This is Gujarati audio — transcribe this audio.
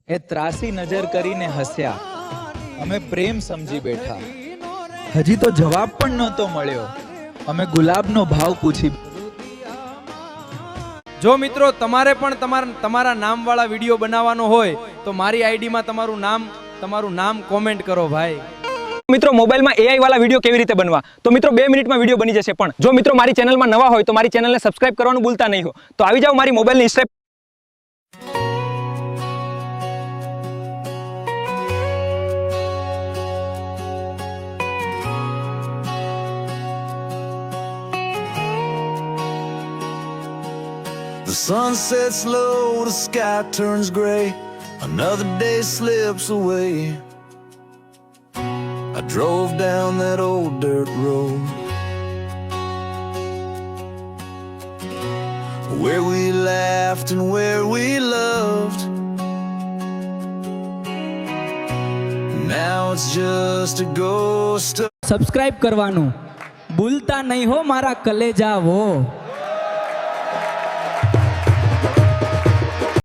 એ ત્રાસી નજર કરીને હસ્યા. અમે પ્રેમ સમજી બેઠા. હજી તો જવાબ પણ નહોતો મળ્યો. અમે ગુલાબનો ભાવ પૂછી. જો મિત્રો તમારે પણ તમારા નામવાળા વિડીયો બનાવવાનો હોય તો મારી આઈડીમાં તમારું નામ કોમેન્ટ કરો ભાઈ. મિત્રો મોબાઈલમાં AI વાળા વિડીયો કેવી રીતે બનવા? તો મિત્રો 2 મિનિટમાં વિડીયો બની જશે. પણ જો મિત્રો મારી ચેનલમાં નવા હોય તો મારી ચેનલને સબસ્ક્રાઇબ કરવાનું ભૂલતા નહીં હો. તો આવી જાઓ મારી મોબાઈલની step. The sun sets low, the sky turns gray. Another day slips away. I drove down that old dirt road where we laughed and where we loved. Now it's just a ghost of subscribe કરવાનું ભૂલતા નહીં હો મારા કલેજાઓ.